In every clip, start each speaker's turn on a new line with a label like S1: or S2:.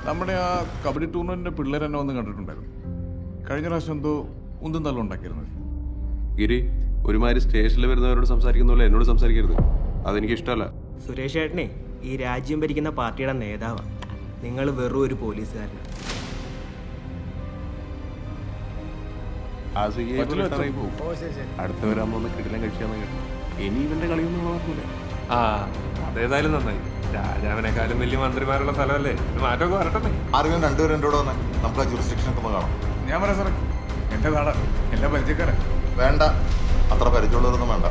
S1: നമ്മുടെ ആ കബഡി ടൂർണമെന്റിന്റെ പിള്ളേർ എന്നെ വന്ന് കണ്ടിട്ടുണ്ടായിരുന്നു. കഴിഞ്ഞ പ്രാവശ്യം എന്തോ ഉന്തും തള്ളും ഉണ്ടാക്കിയിരുന്നത്.
S2: ഗിരി, ഒരുമാതിരി സ്റ്റേഷനിൽ വരുന്നവരോട് സംസാരിക്കുന്ന പോലെ എന്നോട് സംസാരിക്കരുത്. അതെനിക്ക് ഇഷ്ടമല്ല.
S3: സുരേഷ് ഏട്ടനെ ഈ രാജ്യം ഭരിക്കുന്ന പാർട്ടിയുടെ നേതാവാണ്. നിങ്ങൾ വെറും ഒരു പോലീസുകാരനാണ്.
S2: അടുത്തവരാകുമ്പോ കിടലം കഴിക്കാന്ന് കേട്ടു. ഇനി ഇവന്റെ കളിയൊന്നും നോക്കൂല.
S4: അതേതായാലും നന്നായി. രാജാവിനെക്കാളും വലിയ മന്ത്രിമാരുള്ള സ്ഥലമല്ലേ, മാറ്റമൊക്കെ വരട്ടെ.
S5: ആരെങ്കിലും രണ്ടുപേരും എൻ്റെ കൂടെ വന്നേ, നമുക്ക് ആ ജൂറിസ്ഡിക്ഷൻ ഒക്കെ കാണാം.
S1: ഞാൻ പറയാം സാറേ, എന്റെ നാടാ, എല്ലാ പരിചയക്കാരാ.
S5: വേണ്ട, അത്ര പരിചയമുള്ളവരൊന്നും വേണ്ട.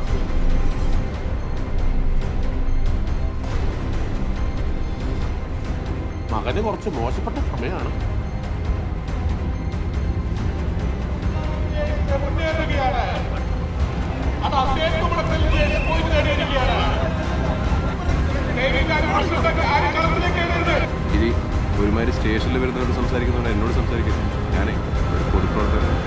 S2: മകന് കുറച്ച് മോശപ്പെട്ട സമയമാണ്. ഇനി ഒരുമാതിരി സ്റ്റേഷനിൽ വരുന്നവരോട് സംസാരിക്കുന്നവരോട് എന്നോട് സംസാരിക്കരുത്. ഞാനേ ഒരു പൊതുപ്രവർത്തകനാണ്.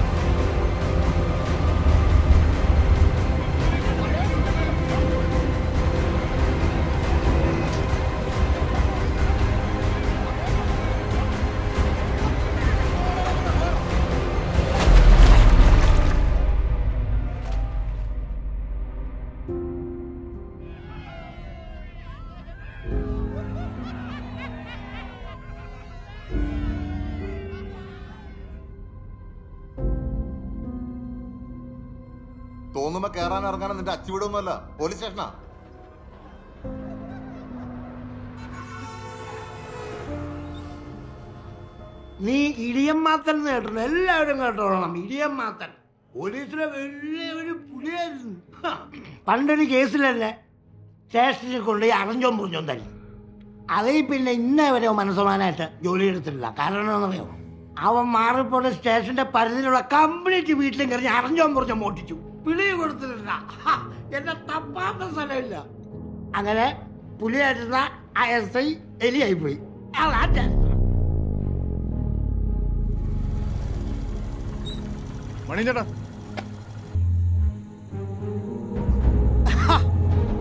S5: തോന്നുമ്പോ കയറാൻ ഇറങ്ങാനും നിന്റെ അച്ചുവിടൊന്നുമല്ല, പോലീസ് സ്റ്റേഷനാ.
S6: നീ ഇടിയമ്മാത്തൻ എന്ന് കേട്ടോ, എല്ലാവരും കേട്ടോളണം. ഇടിയമ്മാത്തൻ പോലീസിലെ വലിയ ഒരു പുലിയായിരുന്നു. പണ്ടൊരു കേസിലല്ലേ സ്റ്റേഷനിൽ കൊണ്ടുപോയി അറഞ്ചോം പുറിഞ്ഞോം തല്ലി. അതേ പിന്നെ ഇന്നേ വരെ മനസ്സമാനായിട്ട് ജോലി എടുത്തിട്ടില്ല. കാരണം എന്താണെന്നറിയോ, അവൻ മാറിപ്പോയ സ്റ്റേഷന്റെ പരിധിയിലുള്ള കംപ്ലീറ്റ് വീട്ടിലും കയറി അറഞ്ചോം പുറിഞ്ഞോം മോട്ടിച്ചു. പിളി കൊടുത്തിട്ടില്ല. എന്നെ തപ്പാത്ത സ്ഥലമില്ല. അങ്ങനെ പുലിയായിരുന്ന ആ SI എലിയായിപ്പോയി. അതാ
S1: മണി ചേട്ടാ,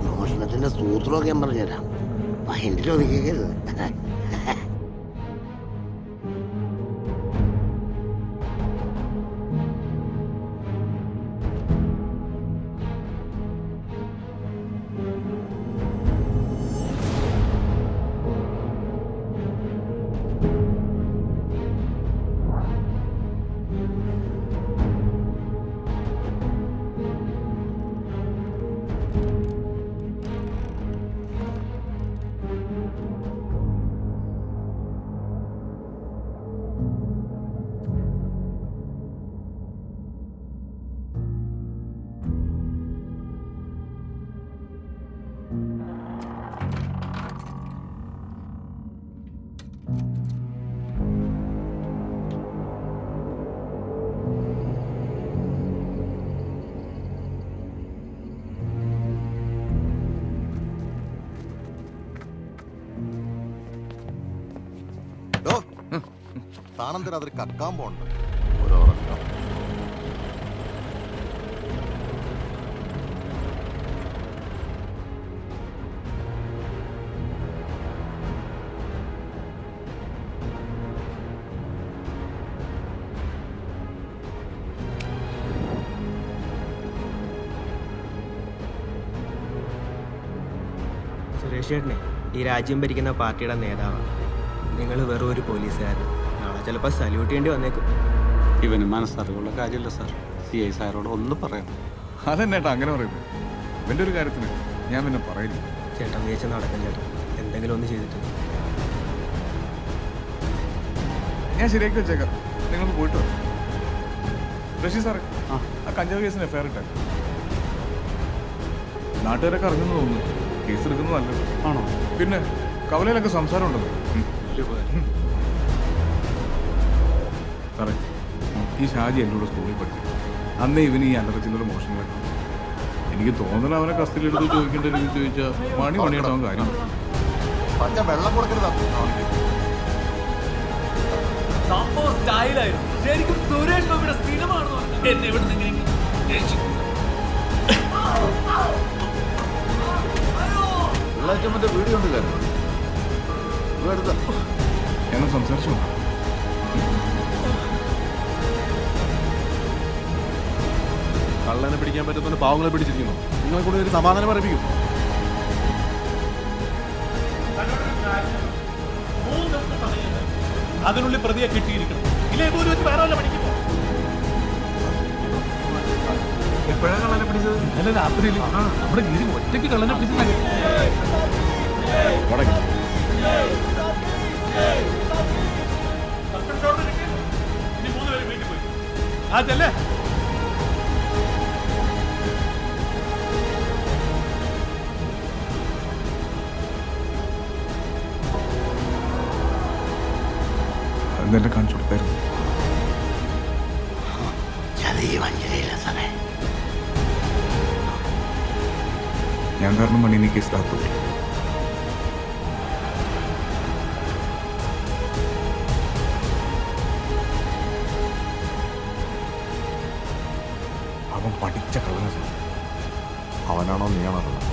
S6: മോഷണത്തിന്റെ സൂത്രമൊക്കെ ഞാൻ പറഞ്ഞുതരാം. പൈൻറ്റിൽ ഒതുക്കിക്കരുത്.
S5: താണെന്തിനാ അതൊരു കക്കാൻ പോണ്ട് ഓരോ ഉറക്കം.
S3: സുരേഷ് ഏട്ടനെ ഈ രാജ്യം ഭരിക്കുന്ന പാർട്ടിയുടെ നേതാവാണ്. നിങ്ങൾ വെറും ഒരു പോലീസുകാരൻ. നാളെ ചിലപ്പോൾ സല്യൂട്ട് ചെയ്യേണ്ടി വന്നേക്കും.
S7: ഇവന് മനസ്സറിവുള്ള കാര്യമില്ല സാർ. CI സാറോട് ഒന്ന് പറയാം.
S1: അതെന്നേട്ടാ അങ്ങനെ പറയുന്നത്. ഇവന്റെ ഒരു കാര്യത്തിന് ഞാൻ പിന്നെ പറയില്ല.
S3: ചേട്ടൻ വിചാരിച്ച നടക്കും ചേട്ടൻ. എന്തെങ്കിലും ഒന്ന് ചെയ്തിട്ടുണ്ട്.
S1: ഞാൻ ശരിയാക്കി വെച്ചേക്കാം. നിങ്ങളൊന്ന് പോയിട്ട് വരാം. റഷീദ് സാറേ, ആ കഞ്ചാവ് കേസിന് FIR ഇട്ടേ. നാട്ടുകാരൊക്കെ അറിഞ്ഞെന്ന് തോന്നുന്നു. കേസ് എടുക്കുന്നത് നല്ലത്.
S7: ആണോ?
S1: പിന്നെ കവലയിലൊക്കെ സംസാരം ഉണ്ടല്ലോ. സാറേ, ഈ ഷാജി എന്നോട് സ്കൂളിൽ പഠിക്കും. അന്നേ ഇവന് ഈ അല്ലറച്ചില്ലൊരു മോഷണം വേണം. എനിക്ക് തോന്നല അവനെ കസ്റ്റഡിയിൽ എടുത്ത് ചോദിക്കേണ്ട രീതി ചോദിച്ചാൽ മണിയായിട്ട് അവൻ കാര്യം.
S5: വെള്ളം കൊടുക്കരുതാ.
S8: സംഭവം സ്റ്റൈലായിരുന്നു. ശരിക്കും സുരേഷ് ഗോപിയുടെ സിനിമ എന്നെ ഇവിടെ
S5: വീഡിയോ ഉണ്ട്.
S1: ഞാനും സംസാരിച്ചു.
S2: കള്ളനെ പിടിക്കാൻ പറ്റുന്ന പാവങ്ങളെ പിടിച്ചിരിക്കുന്നു. നിങ്ങളെ കൂടെ ഒരു സമാധാനം അറിയിക്കും.
S8: അതിനുള്ളിൽ പ്രതിയെ കിട്ടിയിരിക്കണം. ഇല്ലേ പോലും വെച്ച് വേറെ വല്ല പഠിക്കുമോ?
S1: എപ്പോഴാണ് കള്ളനെ പിടിച്ചത്?
S8: ഇന്നലെ രാത്രിയിൽ നമ്മുടെ ഗിരി ഒറ്റയ്ക്ക് കള്ളനെ പിടിച്ചു. ആ ചെല്ലേ.
S1: അതെന്നെ കാണിച്ചു കൊടുത്തായിരുന്നു.
S6: ചതി വഞ്ചനയില്ല സാറേ.
S1: ഞാൻ കാരണം മണി നീ കേസിലാത്തു. അവൻ പഠിച്ച കള്ളന.
S5: അവനാണോ നീയാണോ കള്ളൻ?